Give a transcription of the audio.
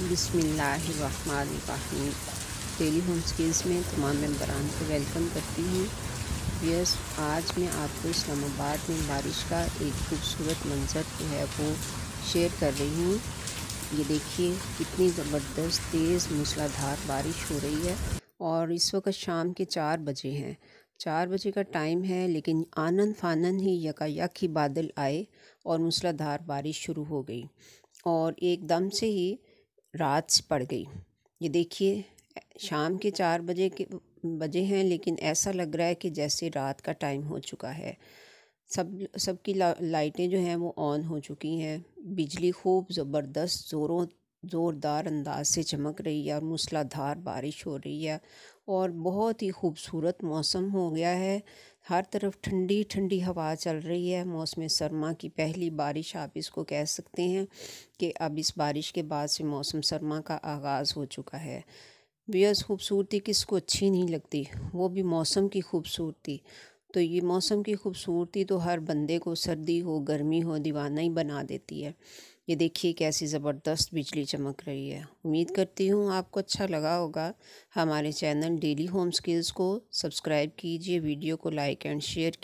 बिस्मिल्लाहिर्रहमानिर्रहीम। Daily home skills में तमाम मेंबरान को वेलकम करती हूँ। यस, आज मैं आपको इस्लामाबाद में बारिश का एक खूबसूरत मंज़र जो है वो शेयर कर रही हूँ। ये देखिए कितनी ज़बरदस्त तेज़ मूसलाधार बारिश हो रही है और इस वक्त शाम के 4 बजे हैं। 4 बजे का टाइम है, लेकिन आनन फानन ही यकायक ही बादल आए और मूसलाधार बारिश शुरू हो गई और एकदम से ही रात पड़ गई। ये देखिए शाम के 4 बजे हैं, लेकिन ऐसा लग रहा है कि जैसे रात का टाइम हो चुका है। सबकी लाइटें जो हैं वो ऑन हो चुकी हैं। बिजली खूब ज़बरदस्त ज़ोरदार अंदाज से चमक रही है और मूसलाधार बारिश हो रही है और बहुत ही खूबसूरत मौसम हो गया है। हर तरफ ठंडी ठंडी हवा चल रही है। मौसम सरमा की पहली बारिश आप इसको कह सकते हैं कि अब इस बारिश के बाद से मौसम सरमा का आगाज़ हो चुका है। बेहद खूबसूरती किसको अच्छी नहीं लगती, वो भी मौसम की खूबसूरती। तो ये मौसम की खूबसूरती तो हर बंदे को, सर्दी हो गर्मी हो, दीवाना ही बना देती है। ये देखिए कैसी ज़बरदस्त बिजली चमक रही है। उम्मीद करती हूँ आपको अच्छा लगा होगा। हमारे चैनल डेली होम स्किल्स को सब्सक्राइब कीजिए, वीडियो को लाइक एंड शेयर